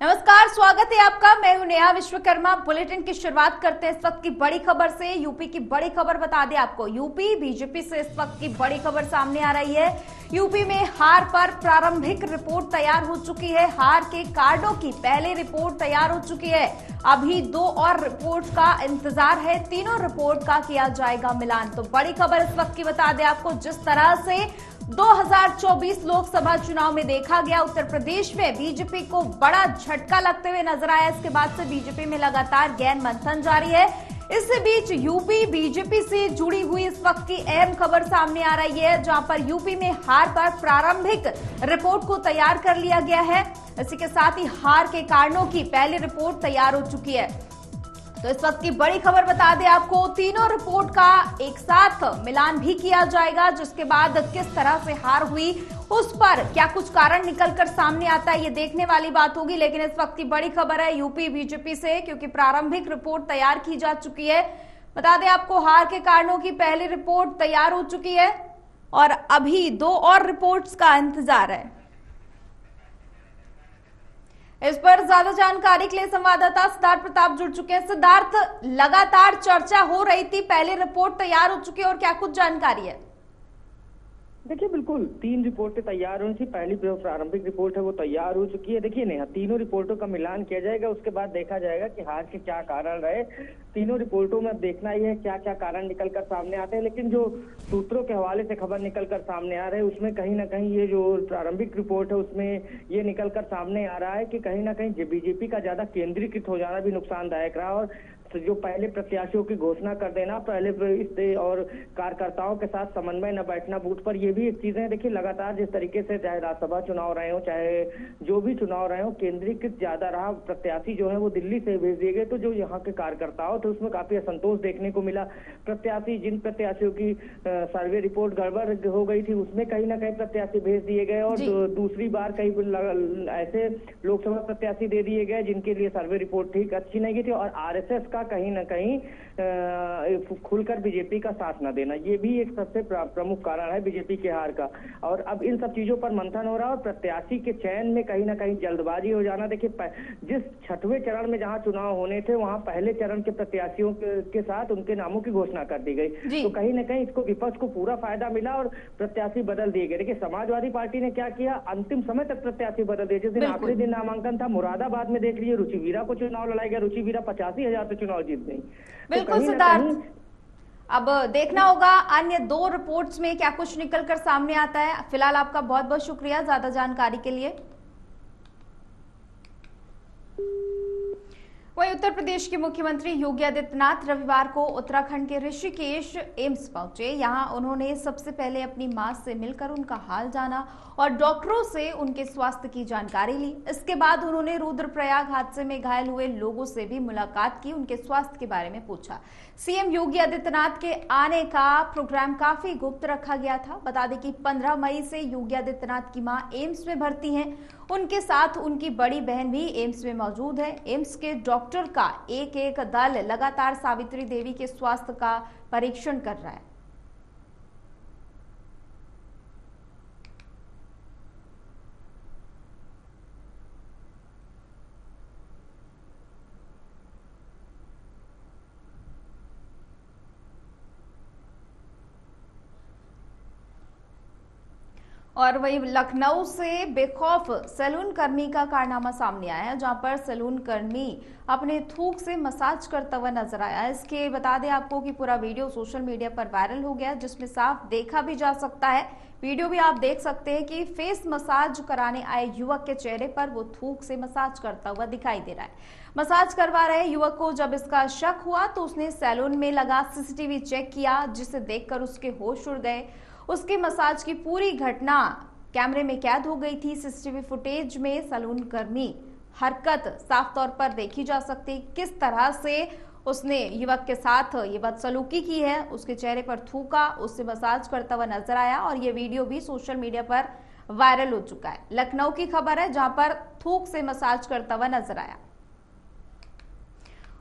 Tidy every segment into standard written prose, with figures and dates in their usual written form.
नमस्कार, स्वागत है आपका। मैं हूं नेहा विश्वकर्मा। बुलेटिन की शुरुआत करते हैं इस वक्त की बड़ी खबर से। यूपी की बड़ी खबर बता दें आपको। यूपी बीजेपी से इस वक्त की बड़ी खबर सामने आ रही है। यूपी में हार पर प्रारंभिक रिपोर्ट तैयार हो चुकी है। हार के कार्डों की पहली रिपोर्ट तैयार हो चुकी है। अभी 2 और रिपोर्ट का इंतजार है। तीनों रिपोर्ट का किया जाएगा मिलान। तो बड़ी खबर इस वक्त की बता दें आपको। जिस तरह से 2024 लोकसभा चुनाव में देखा गया, उत्तर प्रदेश में बीजेपी को बड़ा झटका लगते हुए नजर आया। इसके बाद से बीजेपी में लगातार गहन मंथन जारी है। इस बीच यूपी बीजेपी से जुड़ी हुई इस वक्त की अहम खबर सामने आ रही है, जहां पर यूपी में हार पर प्रारंभिक रिपोर्ट को तैयार कर लिया गया है। इसी के साथ ही हार के कारणों की पहली रिपोर्ट तैयार हो चुकी है। तो इस वक्त की बड़ी खबर बता दें आपको, तीनों रिपोर्ट का एक साथ मिलान भी किया जाएगा, जिसके बाद किस तरह से हार हुई उस पर क्या कुछ कारण निकलकर सामने आता है, ये देखने वाली बात होगी। लेकिन इस वक्त की बड़ी खबर है यूपी बीजेपी से, क्योंकि प्रारंभिक रिपोर्ट तैयार की जा चुकी है। बता दें आपको, हार के कारणों की पहली रिपोर्ट तैयार हो चुकी है और अभी 2 और रिपोर्ट्स का इंतजार है। इस पर ज्यादा जानकारी के लिए संवाददाता सिद्धार्थ प्रताप जुड़ चुके हैं। सिद्धार्थ, लगातार चर्चा हो रही थी, पहली रिपोर्ट तैयार हो चुकी है और क्या कुछ जानकारी है? देखिए, बिल्कुल 3 रिपोर्टें तैयार होनी थी। पहली जो प्रारंभिक रिपोर्ट है वो तैयार हो चुकी है। देखिए नेहा, तीनों रिपोर्टों का मिलान किया जाएगा, उसके बाद देखा जाएगा कि हार के क्या कारण रहे। तीनों रिपोर्टों में अब देखना ही है क्या क्या कारण निकल कर सामने आते हैं। लेकिन जो सूत्रों के हवाले से खबर निकल कर सामने आ रहे हैं, उसमें कहीं ना कहीं ये जो प्रारंभिक रिपोर्ट है उसमें ये निकल कर सामने आ रहा है कि कहीं ना कहीं बीजेपी का ज्यादा केंद्रीकृत हो जाना भी नुकसानदायक रहा। और जो पहले प्रत्याशियों की घोषणा कर देना, पहले इस और कार्यकर्ताओं के साथ समन्वय न बैठना बूथ पर, ये भी एक चीजें हैं। देखिए, लगातार जिस तरीके से चाहे राज्यसभा चुनाव रहे हो, चाहे जो भी चुनाव रहे हो, केंद्रीकृत ज्यादा रहा। प्रत्याशी जो है वो दिल्ली से भेज दिए गए, तो जो यहाँ के कार्यकर्ताओं थे उसमें काफी असंतोष देखने को मिला। जिन प्रत्याशियों की सर्वे रिपोर्ट गड़बड़ हो गई थी, उसमें कहीं ना कहीं प्रत्याशी भेज दिए गए और दूसरी बार कई ऐसे लोकसभा प्रत्याशी दे दिए गए जिनके लिए सर्वे रिपोर्ट ठीक अच्छी नहीं थी। और आरएसएस का कहीं ना कहीं खुलकर बीजेपी का साथ न देना, ये भी एक सबसे प्रमुख कारण है बीजेपी के हार का। और अब इन सब चीजों पर मंथन हो रहा है और प्रत्याशी के चयन में कहीं ना कहीं जल्दबाजी हो जाना। देखिए, जिस 6वें चरण में जहां चुनाव होने थे, वहां पहले चरण के प्रत्याशियों के साथ उनके नामों की घोषणा कर दी गई, तो कहीं ना कहीं इसको विपक्ष को पूरा फायदा मिला और प्रत्याशी बदल दिए गए। देखिए, समाजवादी पार्टी ने क्या किया, अंतिम समय तक प्रत्याशी बदल दिए। जिस दिन आखिरी दिन नामांकन था, मुरादाबाद में देख लीजिए, रुचि वीरा को चुनाव लड़ाया गया। रुचि वीरा 85,000 से चुनाव जीत गई। बिल्कुल सिद्धार्थ, अब देखना होगा अन्य 2 रिपोर्ट्स में क्या कुछ निकलकर सामने आता है। फिलहाल आपका बहुत बहुत शुक्रिया ज्यादा जानकारी के लिए। वहीं उत्तर प्रदेश के मुख्यमंत्री योगी आदित्यनाथ रविवार को उत्तराखंड के ऋषिकेश एम्स पहुंचे। यहां उन्होंने सबसे पहले अपनी मां से मिलकर उनका हाल जाना और डॉक्टरों से उनके स्वास्थ्य की जानकारी ली। इसके बाद उन्होंने रुद्रप्रयाग हादसे में घायल हुए लोगों से भी मुलाकात की, उनके स्वास्थ्य के बारे में पूछा। सीएम योगी आदित्यनाथ के आने का प्रोग्राम काफी गुप्त रखा गया था। बता दें कि 15 मई से योगी आदित्यनाथ की मां एम्स में भर्ती हैं। उनके साथ उनकी बड़ी बहन भी एम्स में मौजूद है। एम्स के डॉक्टर का एक दल लगातार सावित्री देवी के स्वास्थ्य का परीक्षण कर रहा है। और वहीं लखनऊ से बेखौफ सैलून कर्मी का कारनामा सामने आया है, जहां पर सैलून कर्मी अपने थूक से मसाज करता हुआ नजर आया। इसके बता दें आपको कि पूरा वीडियो सोशल मीडिया पर वायरल हो गया, जिसमें साफ देखा भी जा सकता है, वीडियो भी आप देख सकते हैं कि फेस मसाज कराने आए युवक के चेहरे पर वो थूक से मसाज करता हुआ दिखाई दे रहा है। मसाज करवा रहे युवक को जब इसका शक हुआ तो उसने सैलून में लगा सीसीटीवी चेक किया, जिसे देखकर उसके होश उड़ गए। उसके मसाज की पूरी घटना कैमरे में कैद हो गई थी। सीसीटीवी फुटेज में सैलून कर्मी हरकत साफ तौर पर देखी जा सकती, किस तरह से उसने युवक के साथ ये बदसलूकी की है, उसके चेहरे पर थूका, उससे मसाज करता हुआ नजर आया और ये वीडियो भी सोशल मीडिया पर वायरल हो चुका है। लखनऊ की खबर है, जहां पर थूक से मसाज करता हुआ नजर आया।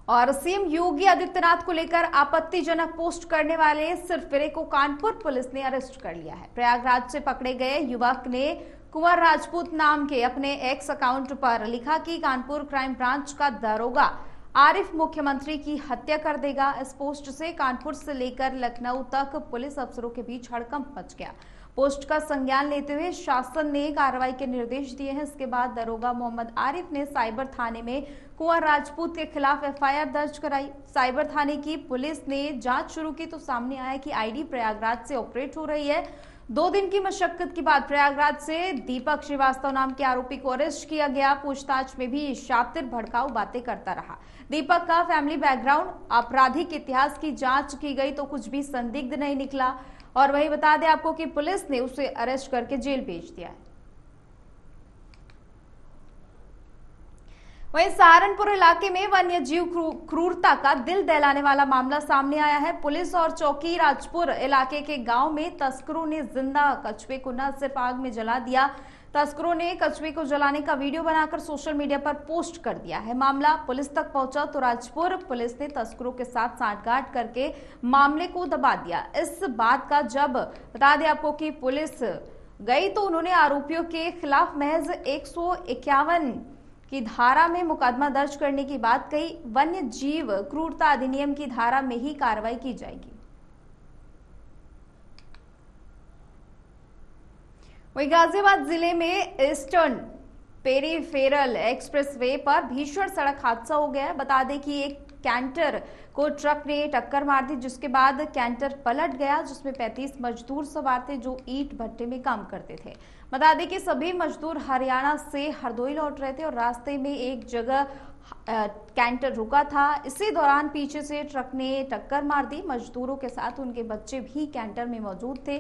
और सीएम योगी आदित्यनाथ को लेकर आपत्तिजनक पोस्ट करने वाले सिरफिरे को कानपुर पुलिस ने अरेस्ट कर लिया है। प्रयागराज से पकड़े गए युवक ने कुंवर राजपूत नाम के अपने एक्स अकाउंट पर लिखा कि कानपुर क्राइम ब्रांच का दरोगा आरिफ मुख्यमंत्री की हत्या कर देगा। इस पोस्ट से कानपुर से लेकर लखनऊ तक पुलिस अफसरों के बीच हड़कंप मच गया। पोस्ट का संज्ञान लेते हुए शासन ने कार्रवाई के निर्देश दिए हैं। इसके बाद दरोगा मोहम्मद आरिफ ने साइबर थाने में कुंवर राजपूत के खिलाफ एफआईआर दर्ज कराई। साइबर थाने की पुलिस ने जांच शुरू की तो सामने आया कि आईडी प्रयागराज से ऑपरेट हो रही है। 2 दिन की मशक्कत के बाद प्रयागराज से दीपक श्रीवास्तव नाम के आरोपी को अरेस्ट किया गया। पूछताछ में भी शातिर भड़काऊ बातें करता रहा। दीपक का फैमिली बैकग्राउंड, आपराधिक इतिहास की जांच की गई तो कुछ भी संदिग्ध नहीं निकला। और वही बता दें आपको कि पुलिस ने उसे अरेस्ट करके जेल भेज दिया है। वहीं सहारनपुर इलाके में वन्य जीव क्रूरता का दिल दहलाने वाला मामला सामने आया है। पुलिस और चौकी राजपुर इलाके के गांव में तस्करों ने जिंदा कछुए को न सिर्फ आग में जला दिया, तस्करों ने कछुए को जलाने का वीडियो बनाकर सोशल मीडिया पर पोस्ट कर दिया है। मामला पुलिस तक पहुंचा तो राजपुर पुलिस ने तस्करों के साथ सांठगांठ करके मामले को दबा दिया। इस बात का जब बता दें आपको कि पुलिस गई तो उन्होंने आरोपियों के खिलाफ महज 151 की धारा में मुकदमा दर्ज करने की बात कही। वन्य जीव क्रूरता अधिनियम की धारा में ही कार्रवाई की जाएगी। वहीं गाजियाबाद जिले में ईस्टर्न पेरीफेरल एक्सप्रेसवे पर भीषण सड़क हादसा हो गया है। बता दें कि एक कैंटर को ट्रक ने टक्कर मार दी, जिसके बाद कैंटर पलट गया, जिसमें 35 मजदूर सवार थे जो ईंट भट्टे में काम करते थे। बता दें कि सभी मजदूर हरियाणा से हरदोई लौट रहे थे और रास्ते में एक जगह कैंटर रुका था। इसी दौरान पीछे से ट्रक ने टक्कर मार दी। मजदूरों के साथ उनके बच्चे भी कैंटर में मौजूद थे।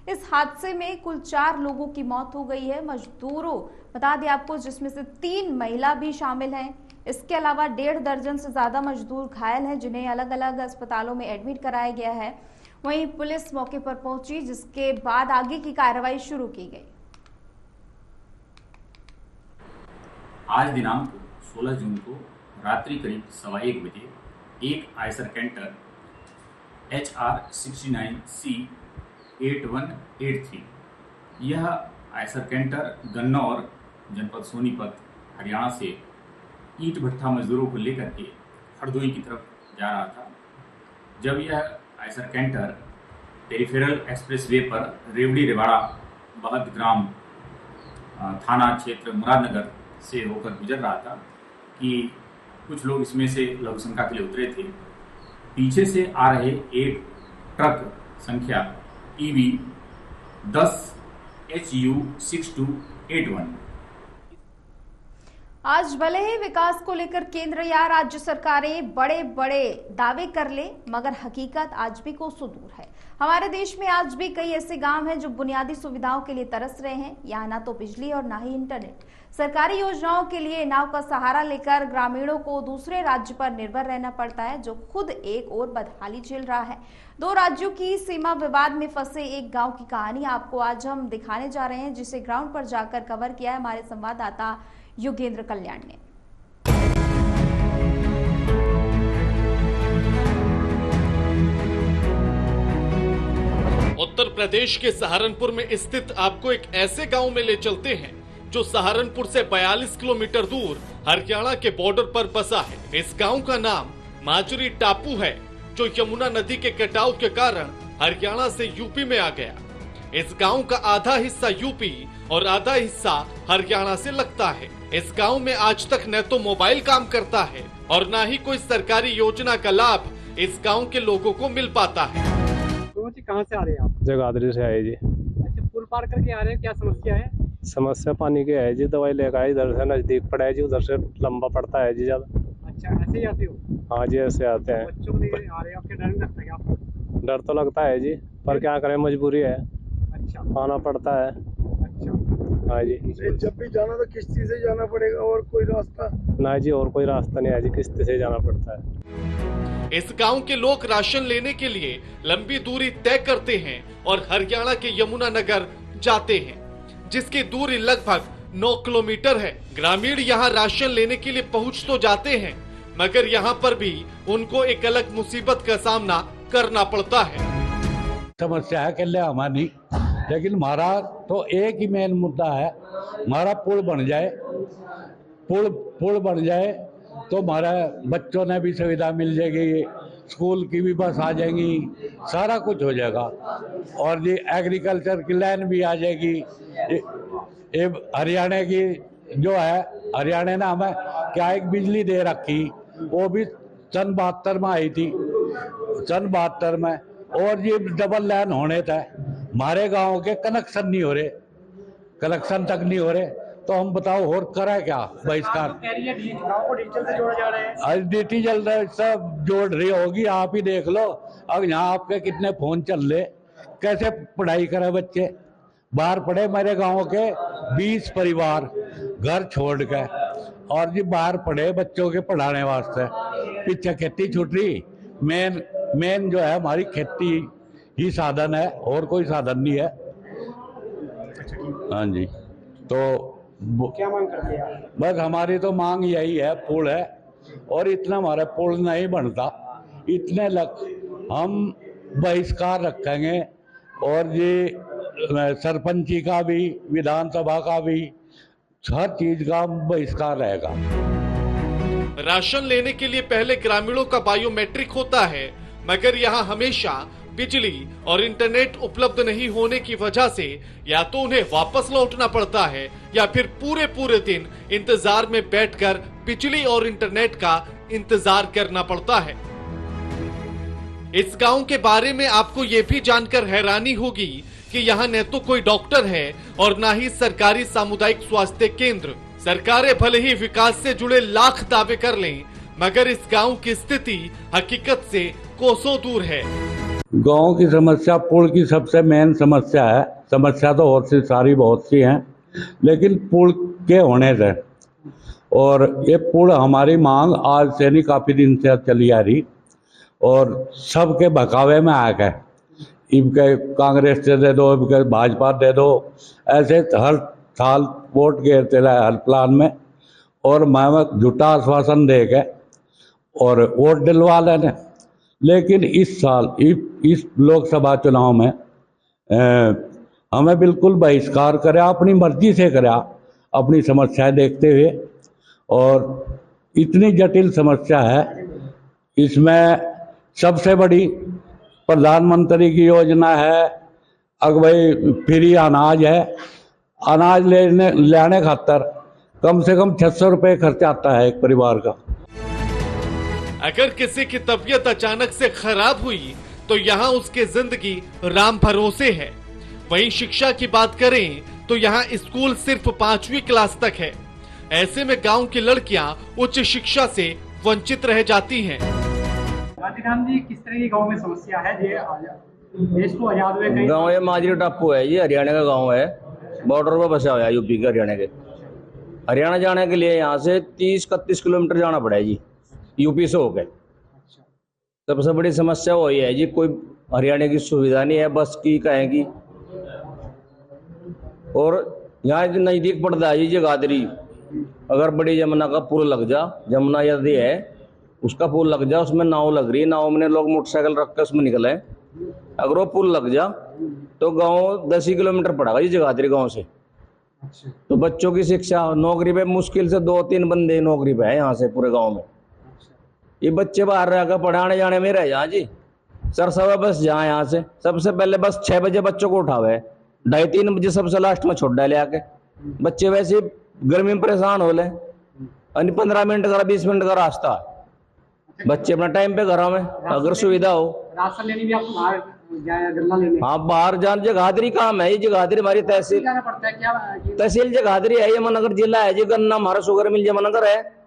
इस हादसे में कुल 4 लोगों की मौत हो गई है। मजदूरों बता दें आपको जिसमें से 3 महिला भी शामिल हैं। इसके अलावा 1.5 दर्जन से ज्यादा मजदूर घायल हैं, जिन्हें अलग अलग अस्पतालों में एडमिट कराया गया है। वहीं पुलिस मौके पर पहुंची, जिसके बाद आगे की कार्रवाई शुरू की गई। आज दिनांक 16 जून को रात्रि करीब 1:15 बजे एक आयसर कैंटर HR 69C 8183 यह आयसर कैंटर गन्नौर जनपद सोनीपत हरियाणा से ईंट भट्ठा मजदूरों को लेकर के हरदोई की तरफ जा रहा था। जब यह आयसर कैंटर पेरीफेरल एक्सप्रेसवे पर रेवड़ी रेवाड़ा बहद ग्राम थाना क्षेत्र मुरादनगर से होकर गुजर रहा था कि कुछ लोग इसमें से लघु शंका के लिए उतरे थे। पीछे से आ रहे एक ट्रक संख्या EV 10 HU 6281 आज भले ही विकास को लेकर केंद्र या राज्य सरकारें बड़े बड़े दावे कर ले, मगर हकीकत आज भी कोसों दूर है। हमारे देश में आज भी कई ऐसे गांव हैं जो बुनियादी सुविधाओं के लिए तरस रहे हैं। यहाँ ना तो बिजली और ना ही इंटरनेट। सरकारी योजनाओं के लिए नाव का सहारा लेकर ग्रामीणों को दूसरे राज्य पर निर्भर रहना पड़ता है, जो खुद एक और बदहाली झेल रहा है। 2 राज्यों की सीमा विवाद में फंसे एक गांव की कहानी आपको आज हम दिखाने जा रहे हैं, जिसे ग्राउंड पर जाकर कवर किया है हमारे संवाददाता योगेंद्र कल्याण ने। उत्तर प्रदेश के सहारनपुर में स्थित आपको एक ऐसे गांव में ले चलते हैं जो सहारनपुर से 42 किलोमीटर दूर हरियाणा के बॉर्डर पर बसा है। इस गांव का नाम माजुरी टापू है, जो यमुना नदी के कटाव के कारण हरियाणा से यूपी में आ गया। इस गांव का आधा हिस्सा यूपी और आधा हिस्सा हरियाणा से लगता है। इस गांव में आज तक न तो मोबाइल काम करता है और न ही कोई सरकारी योजना का लाभ इस गांव के लोगों को मिल पाता है। जी कहाँ से आ रहे हैं आप? जगाधरी से आए जी। अच्छा, पुल पार करके आ रहे हैं, क्या समस्या है? समस्या पानी की है जी, दवाई लेकर आए, इधर से नजदीक पड़ा है जी, उधर से लंबा पड़ता है जी ज्यादा। अच्छा, ऐसे ही आते हो? हाँ जी, ऐसे आते हैं। बच्चों ने आ रहे हैं, आपके डर नहीं लगता है आपको? डर तो लगता है जी, पर क्या करें, मजबूरी है। अच्छा, आना पड़ता है। अच्छा, हाँ जी। जब भी जाना तो किश्ती से जाना पड़ेगा, और कोई रास्ता ना जी, और कोई रास्ता नहीं है जी, किश्ती से जाना पड़ता है। इस गांव के लोग राशन लेने के लिए लंबी दूरी तय करते हैं और हरियाणा के यमुना नगर जाते हैं, जिसकी दूरी लगभग 9 किलोमीटर है। ग्रामीण यहां राशन लेने के लिए पहुंच तो जाते हैं, मगर यहां पर भी उनको एक अलग मुसीबत का सामना करना पड़ता है। समस्या है के लिए हमारी, लेकिन हमारा तो एक ही मेन मुद्दा है हमारा पुल बन जाए, पुल बन जाए तो हमारा बच्चों ने भी सुविधा मिल जाएगी, स्कूल की भी बस आ जाएंगी, सारा कुछ हो जाएगा। और ये एग्रीकल्चर की लाइन भी आ जाएगी। ये हरियाणा की जो है, हरियाणा ने हमें क्या एक बिजली दे रखी, वो भी सन 72 में आई थी, सन 72 में। और ये डबल लाइन होने थे, हमारे गांव के कनेक्शन नहीं हो रहे, कनेक्शन तक नहीं हो रहे, तो हम बताओ और करा क्या बहिष्कार। गाँव को डिजिटल से जोड़ा जा रहा है। आज डिजिटल सब जोड़ रही होगी, आप ही देख लो। अब यहाँ आपके कितने फोन चल रहे, कैसे पढ़ाई करे बच्चे। बाहर पढ़े मेरे गांव के 20 परिवार घर छोड़ के, और जी बाहर पढ़े बच्चों के पढ़ाने वास्ते। पीछे खेती छूट रही, मेन जो है हमारी खेती ही साधन है, और कोई साधन नहीं है। हाँ जी, तो क्या मांग करते हैं? बस हमारी तो मांग यही है, पुल है, और इतना हमारा पुल नहीं बनता, इतने लग हम बहिष्कार रखेंगे। और ये सरपंची का भी, विधानसभा का भी, हर चीज का बहिष्कार रहेगा। राशन लेने के लिए पहले ग्रामीणों का बायोमेट्रिक होता है, मगर यहाँ हमेशा बिजली और इंटरनेट उपलब्ध नहीं होने की वजह से या तो उन्हें वापस लौटना पड़ता है या फिर पूरे दिन इंतजार में बैठकर बिजली और इंटरनेट का इंतजार करना पड़ता है। इस गांव के बारे में आपको ये भी जानकर हैरानी होगी कि यहाँ न तो कोई डॉक्टर है और न ही सरकारी सामुदायिक स्वास्थ्य केंद्र। सरकारें भले ही विकास से जुड़े लाख दावे कर लें, मगर इस गांव की स्थिति हकीकत से कोसों दूर है। गांव की समस्या पुल की सबसे मेन समस्या है। समस्या तो और सी सारी बहुत सी हैं, लेकिन पुल के होने से, और ये पुल हमारी मांग आज से नहीं काफी दिन से चली आ रही, और सबके बहकावे में आ गए, इनके कांग्रेस से दे दो, इनके भाजपा दे दो, ऐसे हर साल वोट घेरते रहे हर प्लान में, और मैं झूठा आश्वासन दे के और वोट दिलवा लेने। लेकिन इस साल इस लोकसभा चुनाव में हमें बिल्कुल बहिष्कार करे, अपनी मर्जी से करे, अपनी समस्याएं देखते हुए। और इतनी जटिल समस्या है, इसमें सबसे बड़ी प्रधानमंत्री की योजना है, भाई फ्री अनाज है। अनाज लेने खातर कम से कम 600 रुपये खर्चा आता है एक परिवार का। अगर किसी की तबीयत अचानक से खराब हुई तो यहाँ उसकी जिंदगी राम भरोसे है। वहीं शिक्षा की बात करें तो यहाँ स्कूल सिर्फ 5वीं क्लास तक है। ऐसे में गांव की लड़कियां उच्च शिक्षा से वंचित रह जाती हैं। गांधीधाम जी, किस तरह की गांव में समस्या है? देश को आजाद हुए कहीं गांव ये माजरी टापू है, ये हरियाणा का गांव है, बॉर्डर पर बसा हुआ है यूपी के हरियाणा के। हरियाणा जाने के लिए यहाँ से 30-31 किलोमीटर जाना पड़ा है जी, यूपी से होकर। सबसे बड़ी समस्या वही है जी, कोई हरियाणा की सुविधा नहीं है, बस की कहेंगी। और यहाँ नजदीक पड़ता है जी जगाधरी। अगर बड़ी यमुना का पुल लग जा, यमुना यदि है उसका पुल लग जा, उसमें नाव लग रही है, नाव में लोग मोटरसाइकिल रख कर उसमें निकले, अगर वो पुल लग जा तो गांव 10 ही किलोमीटर पड़ेगा जी जगाधरी गांव से। तो बच्चों की शिक्षा, नौकरी पे मुश्किल से 2-3 बंदे नौकरी पे है यहाँ से पूरे गांव में। ये बच्चे बाहर रहकर पढ़ाने जाने में रह जा जी। सरसवा बस जहाँ यहाँ से सबसे पहले बस 6 बजे बच्चों को उठावे, 2:30-3 बजे सबसे लास्ट में छोड़ डाले आके। बच्चे वैसे गर्मी में परेशान हो ले, 15 मिनट का 20 मिनट का रास्ता, बच्चे अपना टाइम पे घरों में अगर सुविधा हो। राशन लेने भी आपको बाहर गल्ला लेने? हाँ, बाहर जान जगाधरी काम है, ये जगाधरी हमारी तहसील जाना पड़ता है क्या? तहसील जगाधरी है, यमुनानगर जिला है जी, गन्ना हमारा शुगर मिल यमुनानगर है।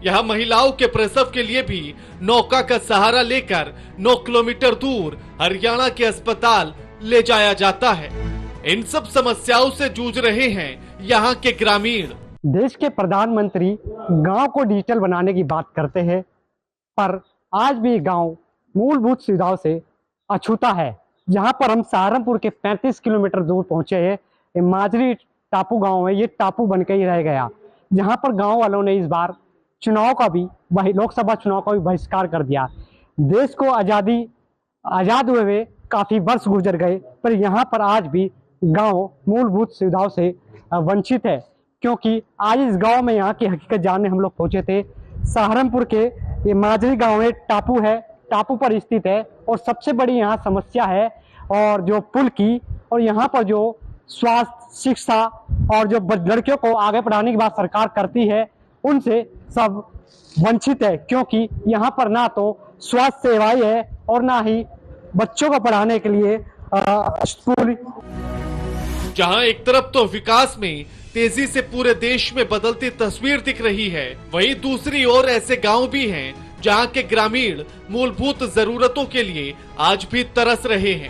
यहाँ महिलाओं के प्रसव के लिए भी नौका का सहारा लेकर 9 किलोमीटर दूर हरियाणा के अस्पताल ले जाया जाता है। इन सब समस्याओं से जूझ रहे हैं यहाँ के ग्रामीण। देश के प्रधानमंत्री गांव को डिजिटल बनाने की बात करते हैं, पर आज भी गांव मूलभूत सुविधाओं से अछूता है। जहां पर हम सहारनपुर के 35 किलोमीटर दूर पहुंचे हैं, ये माजरी टापू गांव है, ये टापू बन के ही रह गया। जहां पर गांव वालों ने इस बार चुनाव का भी, लोकसभा चुनाव का भी बहिष्कार कर दिया। देश को आज़ाद हुए काफ़ी वर्ष गुजर गए, पर यहाँ पर आज भी गांव मूलभूत सुविधाओं से वंचित है, क्योंकि आज इस गांव में यहाँ की हकीकत जानने हम लोग पहुंचे थे। सहारनपुर के ये माजरी गांव एक टापू है, टापू पर स्थित है और सबसे बड़ी यहाँ समस्या है और जो पुल की, और यहाँ पर जो स्वास्थ्य, शिक्षा और जो लड़कियों को आगे पढ़ाने की बात सरकार करती है उनसे सब वंचित है, क्योंकि यहाँ पर ना तो स्वास्थ्य सेवाएं है और ना ही बच्चों को पढ़ाने के लिए स्कूल। जहां एक तरफ तो विकास में तेजी से पूरे देश में बदलती तस्वीर दिख रही है, वहीं दूसरी ओर ऐसे गांव भी हैं जहां के ग्रामीण मूलभूत जरूरतों के लिए आज भी तरस रहे हैं।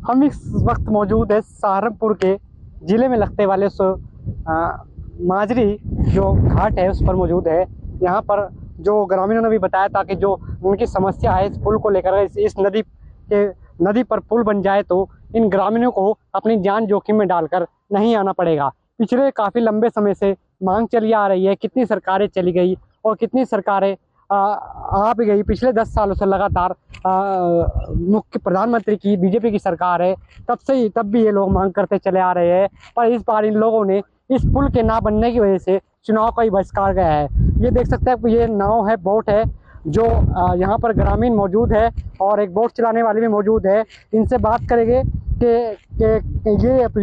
हम इस वक्त मौजूद है सहारनपुर के जिले में लगते वाले माजरी जो घाट है उस पर मौजूद है। यहाँ पर जो ग्रामीणों ने भी बताया था कि जो उनकी समस्या है इस पुल को लेकर, इस नदी पर पुल बन जाए तो इन ग्रामीणों को अपनी जान जोखिम में डालकर नहीं आना पड़ेगा। पिछले काफ़ी लंबे समय से मांग चली आ रही है, कितनी सरकारें चली गई और कितनी सरकारें आ भी गई। पिछले 10 सालों से लगातार मुख्य प्रधानमंत्री की बीजेपी की सरकार है, तब भी ये लोग मांग करते चले आ रहे हैं, पर इस बार इन लोगों ने इस पुल के ना बनने की वजह से चुनाव का ही बहिष्कार गया है। ये देख सकते हैं ये नाव है, बोट है, जो यहाँ पर ग्रामीण मौजूद है और एक बोट चलाने वाले भी मौजूद है। इनसे बात करेंगे कि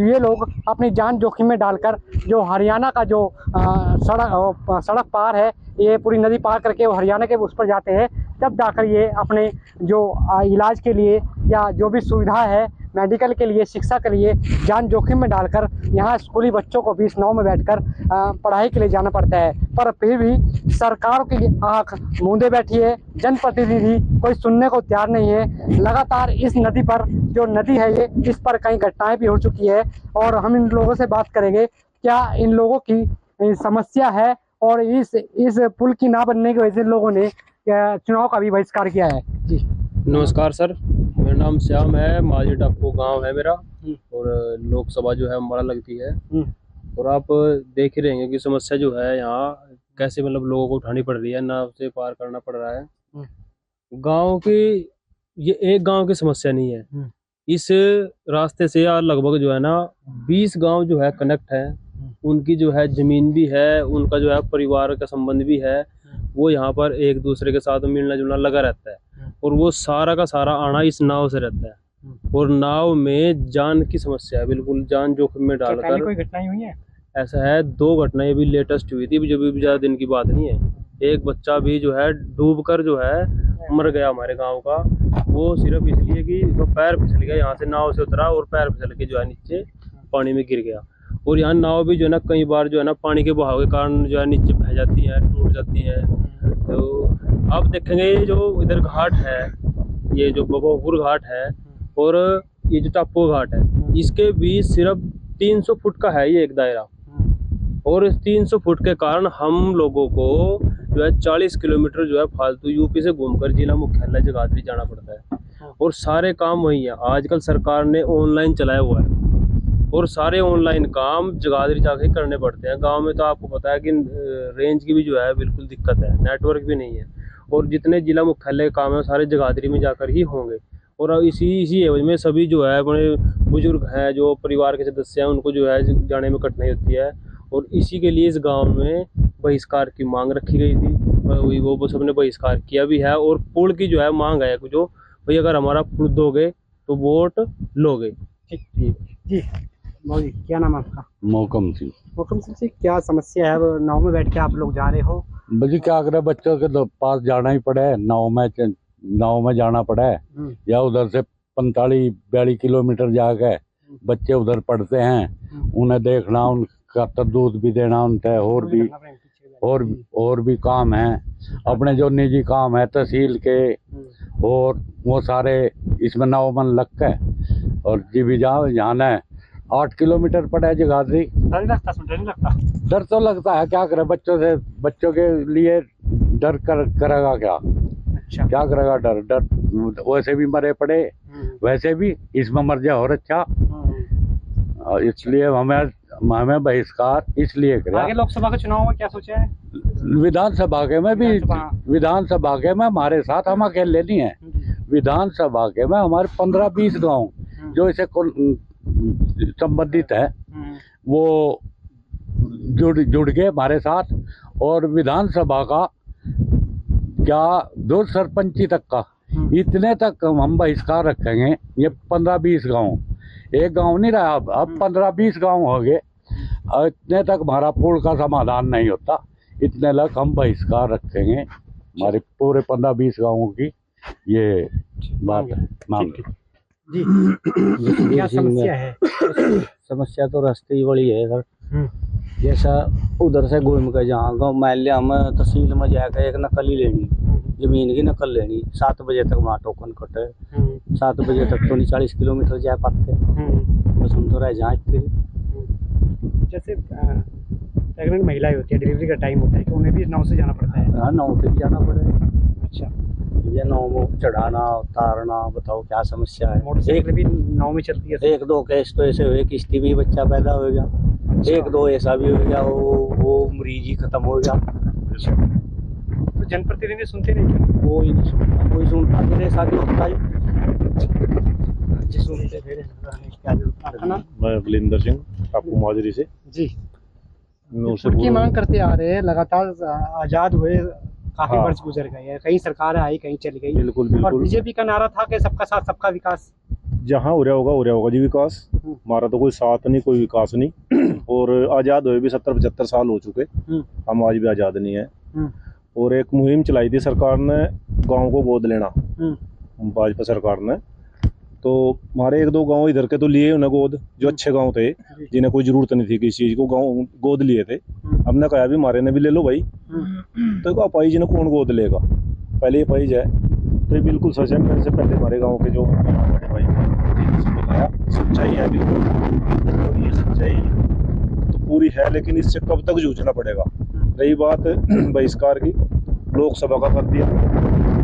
ये लोग अपनी जान जोखिम में डालकर जो हरियाणा का जो सड़क पार है, ये पूरी नदी पार करके वो हरियाणा के उस पर जाते हैं, तब जाकर ये अपने जो इलाज के लिए या जो भी सुविधा है मेडिकल के लिए, शिक्षा के लिए जान जोखिम में डालकर यहाँ स्कूली बच्चों को भी इस नाव में बैठकर पढ़ाई के लिए जाना पड़ता है। पर फिर भी सरकार की आंख मूंदे बैठी है, जनप्रतिनिधि कोई सुनने को तैयार नहीं है। लगातार इस नदी पर, जो नदी है ये, इस पर कई घटनाएं भी हो चुकी है और हम इन लोगों से बात करेंगे क्या इन लोगों की समस्या है और इस पुल की ना बनने की वजह से लोगों ने चुनाव का भी बहिष्कार किया है। जी नमस्कार सर, मेरा नाम श्याम है, माजरी टापू गांव है मेरा और लोकसभा जो है अम्बाला लगती है। और आप देख ही रहेंगे कि समस्या जो है यहाँ कैसे मतलब लोगों को उठानी पड़ रही है, नाव से पार करना पड़ रहा है। गांव की ये एक गांव की समस्या नहीं है, इस रास्ते से यार लगभग जो है ना 20 गांव जो है कनेक्ट है, उनकी जो है जमीन भी है, उनका जो है परिवार का संबंध भी है, वो यहाँ पर एक दूसरे के साथ मिलना जुलना लगा रहता है और वो सारा का सारा आना इस नाव से रहता है। और नाव में जान की समस्या है, बिल्कुल जान जोखिम में डालकर। कोई घटनाएं हुई है? ऐसा है, 2 घटनाएं भी लेटेस्ट हुई थी, जो भी ज्यादा दिन की बात नहीं है। एक बच्चा भी जो है डूबकर जो है मर गया हमारे गांव का, वो सिर्फ इसलिए कि वो पैर फिसल गया, यहाँ से नाव से उतरा और पैर फिसल के जो है नीचे पानी में गिर गया। और यहाँ नाव भी जो है ना कई बार जो है ना पानी के बहाव के कारण जो है नीचे बह जाती है, टूट जाती है। तो अब देखेंगे ये जो इधर घाट है, ये जो बबोपुर घाट है और ये जो टापू घाट है, इसके बीच सिर्फ 300 फुट का है ये एक दायरा। और इस 300 फुट के कारण हम लोगों को जो है 40 किलोमीटर जो है फालतू यूपी से घूमकर जिला मुख्यालय जगाधरी जाना पड़ता है। और सारे काम वही है, आजकल सरकार ने ऑनलाइन चलाया हुआ है और सारे ऑनलाइन काम जगाधरी जाके करने पड़ते हैं। गांव में तो आपको पता है कि रेंज की भी जो है बिल्कुल दिक्कत है, नेटवर्क भी नहीं है और जितने जिला मुख्यालय के काम है सारे जगाधरी में जाकर ही होंगे। और इसी एवज में सभी जो है अपने बुजुर्ग हैं, जो परिवार के सदस्य हैं, उनको जो है जाने में कठिनाई होती है। और इसी के लिए इस गांव में बहिष्कार की मांग रखी गई थी, वो सबने बहिष्कार किया भी है। और पुल की जो है मांग है जो भाई अगर हमारा पुल दोगे तो वोट लोगे। जी मौजी, क्या नाम है आपका? मौकम सिंह। मौकम सिंह जी, क्या समस्या है? नाव में बैठ के आप लोग जा रहे हो, बल्कि क्या करे, बच्चों के पास जाना ही पड़े, नाव में जाना पड़े, या उधर से 45-42 किलोमीटर जाके बच्चे उधर पढ़ते हैं, उन्हें देखना, उनका तो दूध भी देना, उनसे और भी काम है, अपने जो निजी काम है तहसील के, और वो सारे इसमें नाव मन लग के। और जी भी जाना है 8 किलोमीटर पड़ा जगाधरी। डर लगता? डर तो लगता है, क्या करे, बच्चों के लिए डर करेगा क्या? अच्छा, क्या करेगा? डर वैसे भी मरे पड़े, वैसे भी इसमें मर जाए और अच्छा। इसलिए हमें बहिष्कार इसलिए करा। आगे लोकसभा के चुनाव में क्या सोचा है? विधानसभा के में हमारे साथ हम अकेले नहीं है, विधानसभा के में हमारे 15-20 गाँव जो इसे संबंधित है वो जुड़ गए हमारे साथ, और विधानसभा का क्या दो सरपंची तक का इतने तक हम बहिष्कार रखेंगे। ये 15-20 गांव, एक गांव नहीं रहा, अब 15-20 गांव हो गए, इतने तक हमारा पुल का समाधान नहीं होता, इतने तक हम बहिष्कार रखेंगे। हमारे पूरे 15-20 गांवों की ये बात है। जी क्या समस्या है? समस्या तो रास्ते ही बड़ी है सर। जैसा उधर से घूम के जहाँ गाँव महल्ले में तहसील में जाकर एक नकल ही लेनी, जमीन की नकल लेनी, 7 बजे तक वहाँ टोकन कटे, 7 बजे तक तो नहीं 40 किलोमीटर जा पाते, बस हम तो रह जाए। जैसे प्रेग्नेंट महिलाएं होती है, डिलीवरी का टाइम होता है कि उन्हें भी नाव से जाना पड़ता है? हाँ, नाव से भी जाना पड़ेगा। अच्छा, ये नाव में चढ़ाना उतारना, बताओ क्या समस्या है। मोटरसाइकिल भी नाव में चलती है? 1-2 केस तो ऐसे हुए, किश्ती में ही बच्चा पैदा हो गया। 1-2 ऐसा भी हो गया, वो मरीज ही खत्म हो गया। तो जनप्रतिनिधि सुनते नहीं क्या? कोई नहीं सुनता, कोई सुनता नहीं, ऐसा भी होता है। मैं बलिंदर सिंह, आपको माजरी से जी। उनकी मांग करते आ रहे हैं लगातार, आजाद हुए काफी वर्ष गुजर गए, कई सरकारें आई, कहीं चली गई। बिल्कुल। और बीजेपी का नारा था कि सबका साथ सबका विकास। जहाँ हो रहा होगा जी विकास, हमारा तो कोई साथ नहीं, कोई विकास नहीं। और आज़ाद हुए भी 70-75 साल हो चुके, हम आज भी आज़ाद नहीं है। और एक मुहिम चलाई थी सरकार ने, गाँव को गोद लेना, भाजपा सरकार ने। तो हमारे 1-2 गांव इधर के तो लिए उन्हें गोद, जो अच्छे गांव थे, जिन्हें कोई जरूरत नहीं थी किसी चीज़ को, गांव गोद लिए थे। हमने कहा भी हमारे ने भी ले लो भाई, तो कहा पाई जी ने कौन गोद लेगा, पहले ये पाई जाए। तो ये बिल्कुल सच है। मेरे से पहले हमारे गाँव के जो बड़े भाई बताया, सच्चाई है बिल्कुल, ये सच्चाई तो पूरी है, लेकिन इससे कब तक जूझना पड़ेगा। रही बात बहिष्कार की, लोकसभा का कर दिया,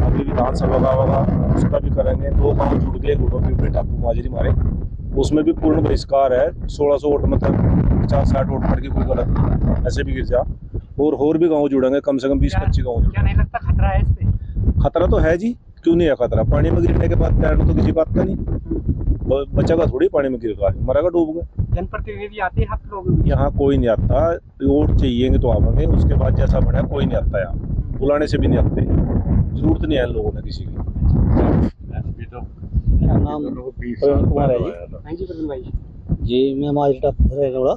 अभी विधानसभा का होगा, उसका भी करेंगे। 2 गाँव जुड़ गए, गुड़ो पीपली टापू माजरी मारे, उसमें भी पूर्ण बहिष्कार है। 1600 वोट मतलब 50-60 वोट पड़ के कोई गलत नहीं, ऐसे भी गिर जा। और भी गाँव जुड़ेंगे, कम से कम 20-25 गाँव। क्या नहीं लगता खतरा है इस पे? खतरा तो है जी, क्यों नहीं है खतरा। पानी में गिरने के बाद तैरना तो किसी बात का नहीं, बच्चा का थोड़ी पानी में गिर गया, मरेगा डूब गए। जनप्रतिनिधि आते हैं आप लोग? यहाँ कोई नहीं आता, वोट चाहिए तो आवेंगे, उसके बाद जैसा बना कोई नहीं आता यहाँ, बुलाने से भी नहीं आते, जरूरत नहीं है लोगों ने किसी की। क्या नाम कुमार है जी? जी, मैं माजरी टापू से रहने वाला।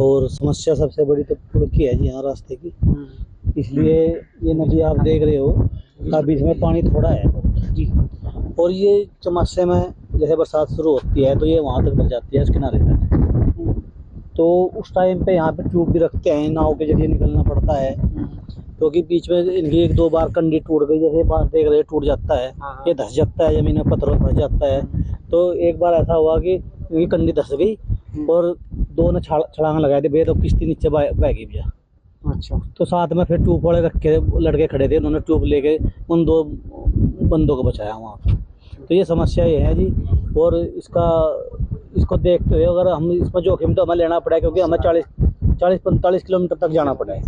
और समस्या सबसे बड़ी तो पुल की है जी, यहाँ रास्ते की। इसलिए ये नदी आप देख रहे हो, बीच में पानी थोड़ा है जी। और ये चौमासे में जैसे बरसात शुरू होती है तो ये वहाँ तक भर जाती है, उस किनारे तक। तो उस टाइम पे यहाँ पे ट्यूब भी रखते हैं, नाव के जरिए निकलना पड़ता है, क्योंकि बीच में इनकी 1-2 बार कंडी टूट गई, जैसे बांध देख रहे टूट जाता है, ये धस जाता है, जमीन में पत्थरों फंस जाता है। तो एक बार ऐसा हुआ कि इनकी कंडी धस गई और 2 ने छलांग लगाए थे, भैया तो किश्ती नीचे बह गई भैया। अच्छा, तो साथ में फिर ट्यूब वाले रखे लड़के खड़े थे, उन्होंने ट्यूब लेके उन 2 बंदों को बचाया वहाँ। तो ये समस्या ये है जी। और इसको देखते हुए अगर हम इसमें जोखिम तो हमें लेना पड़ा, क्योंकि हमें 40-45 किलोमीटर तक जाना पड़ा है।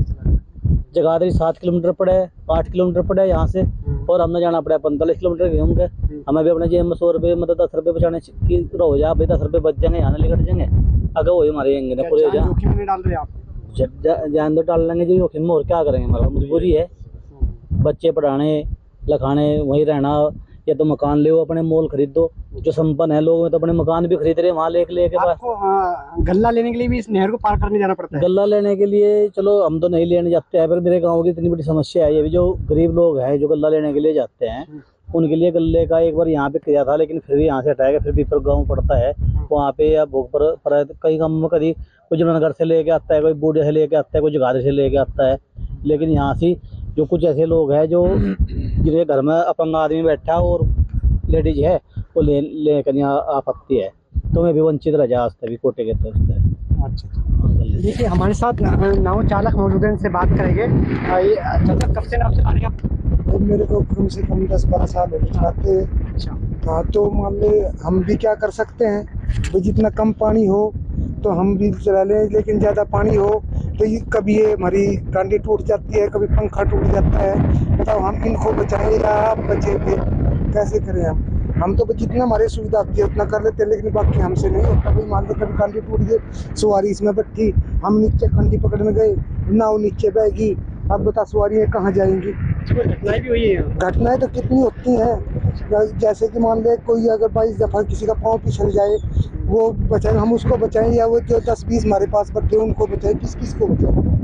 जगाधरी 7 किलोमीटर पड़े, 8 किलोमीटर पड़े यहाँ से, और हमने जाना पड़ा 45 किलोमीटर घूम के। हमें भी अपने जेब में 100 रुपये मतलब 10 रुपये बचाने की रहो जा भाई, 10 रुपये बच जाएंगे, यहाँ निकट जाएंगे, अगर वही हमारे पूरे हो जाए। जोखिम नहीं डाल रहे आप? जान तो डाल लेंगे जी जोखिम में, और क्या करेंगे, हमारा मजबूरी है। बच्चे पढ़ाने लिखाने, वहीं रहना, या तो मकान ले अपने, मोल खरीद दो। जो संपन्न है लोग तो अपने मकान भी खरीद रहे हैं, वहाँ लेके आपको गल्ला लेने के लिए भी इस नहर को पार करने जाना पड़ता है? गल्ला लेने के लिए चलो हम तो नहीं लेने जाते हैं, पर मेरे गाँव की इतनी बड़ी समस्या है ये भी, जो गरीब लोग हैं जो गल्ला लेने के लिए जाते हैं, उनके लिए गल्ले का एक बार यहाँ पे किया था, लेकिन फिर भी यहाँ से हटाया गया। फिर भी पर गाँव पड़ता है वहाँ पे, या भोग पर कई गाँव में कभी कोई जमनगर से लेके आता है, कोई बूढ़े से लेके आता है, कोई जगाधरी से लेके आता है। लेकिन यहाँ से जो कुछ ऐसे लोग हैं जो जिनके घर में अपंग आदमी बैठा है और लेडीज है, वो लेकर यहाँ आपत्ति है, तो मैं भी वंचित रह जा भी कोटे के तरफ से। अच्छा, देखिए हमारे साथ नाव चालक मौजूद हैं, इनसे बात करेंगे। चाचा कब से नाव चला रहे हैं? मेरे को कम से कम 10-12 साल हो चलाते हैं। अच्छा, हाँ, तो मान ले हम भी क्या कर सकते हैं भाई, जितना कम पानी हो तो हम भी चला लें, लेकिन ज़्यादा पानी हो तो ये कभी ये हमारी कांडी टूट जाती है, कभी पंखा टूट जाता है। बताओ हम इनको बचाएं या आप बचेंगे, कैसे करें हम? हम तो जितना हमारी सुविधा होती है उतना कर लेते हैं, लेकिन बाकी हमसे नहीं होता। भाई मान लो कभी कंडी टूट गई, सवारी इसमें बैठी, हम नीचे कंडी पकड़ने गए, नाव नीचे बहेगी, अब बता सवारियाँ कहाँ जाएंगी। घटनाएं भी हुई है, घटनाएं तो कितनी होती हैं, जैसे कि मान ले कोई अगर 22 दफा किसी का पाँव फिसल जाए, वो बचाए, हम उसको बचाएं, या वो जो 10-20 हमारे पास बैठे उनको बचाएं, किस को बचाएं।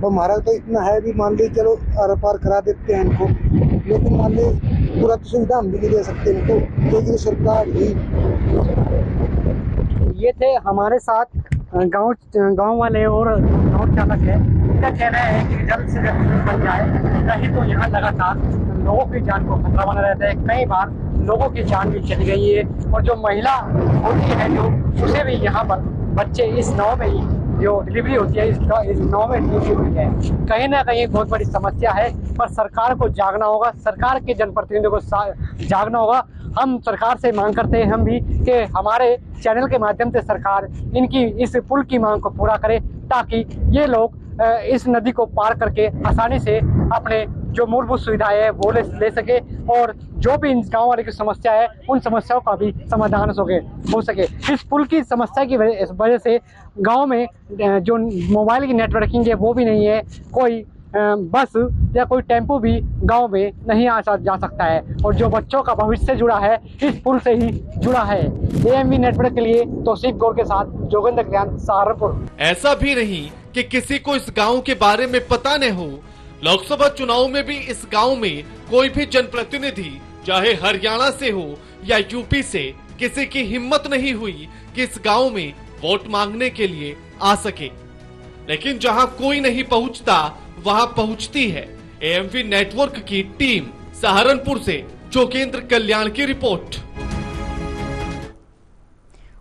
हमारा तो इतना है भी, मान ली चलो आर पार करा देते हैं इनको, लेकिन मान ली पूरा तो सुविधा हम भी नहीं दे सकते इनको, क्योंकि सरकार ही। ये थे हमारे साथ गांव वाले और गांव चालक है। इनका कहना है कि जल्द से जल्द बन जाए, नहीं तो यहाँ लगातार लोगों की जान को खतरा बना रहता है। कई बार लोगों की जान भी चली गई है, और जो महिला होती है जो, उसे भी यहाँ पर बच्चे इस नाव में ही जो डिलीवरी होती है इस नाव में डिलीवरी हुई है। कहीं ना कहीं बहुत बड़ी समस्या है, पर सरकार को जागना होगा, सरकार के जनप्रतिनिधियों को जागना होगा। हम सरकार से मांग करते हैं हम भी कि हमारे चैनल के माध्यम से सरकार इनकी इस पुल की मांग को पूरा करे, ताकि ये लोग इस नदी को पार करके आसानी से अपने जो मूलभूत सुविधाएं है वो ले सके, और जो भी इन गाँव वाले की समस्या है उन समस्याओं का भी समाधान हो सके। इस पुल की समस्या की वजह से गांव में जो मोबाइल की नेटवर्किंग है वो भी नहीं है, कोई बस या कोई टेम्पो भी गांव में नहीं जा सकता है, और जो बच्चों का भविष्य जुड़ा है इस पुल से ही जुड़ा है। AMV नेटवर्क के लिए तौसीफ गौर के साथ जोगेंद्र ज्ञान, सहारनपुर। ऐसा भी नहीं कि किसी को इस गांव के बारे में पता न हो। लोकसभा चुनाव में भी इस गांव में कोई भी जनप्रतिनिधि, चाहे हरियाणा से हो या यूपी से, किसी की हिम्मत नहीं हुई कि इस गांव में वोट मांगने के लिए आ सके। लेकिन जहां कोई नहीं पहुंचता वहां पहुंचती है AMV नेटवर्क की टीम। सहारनपुर से जोगेंद्र कल्याण की रिपोर्ट।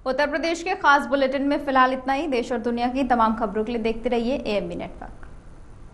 उत्तर प्रदेश के खास बुलेटिन में फिलहाल इतना ही। देश और दुनिया की तमाम खबरों के लिए देखते रहिए AMV नेटवर्क।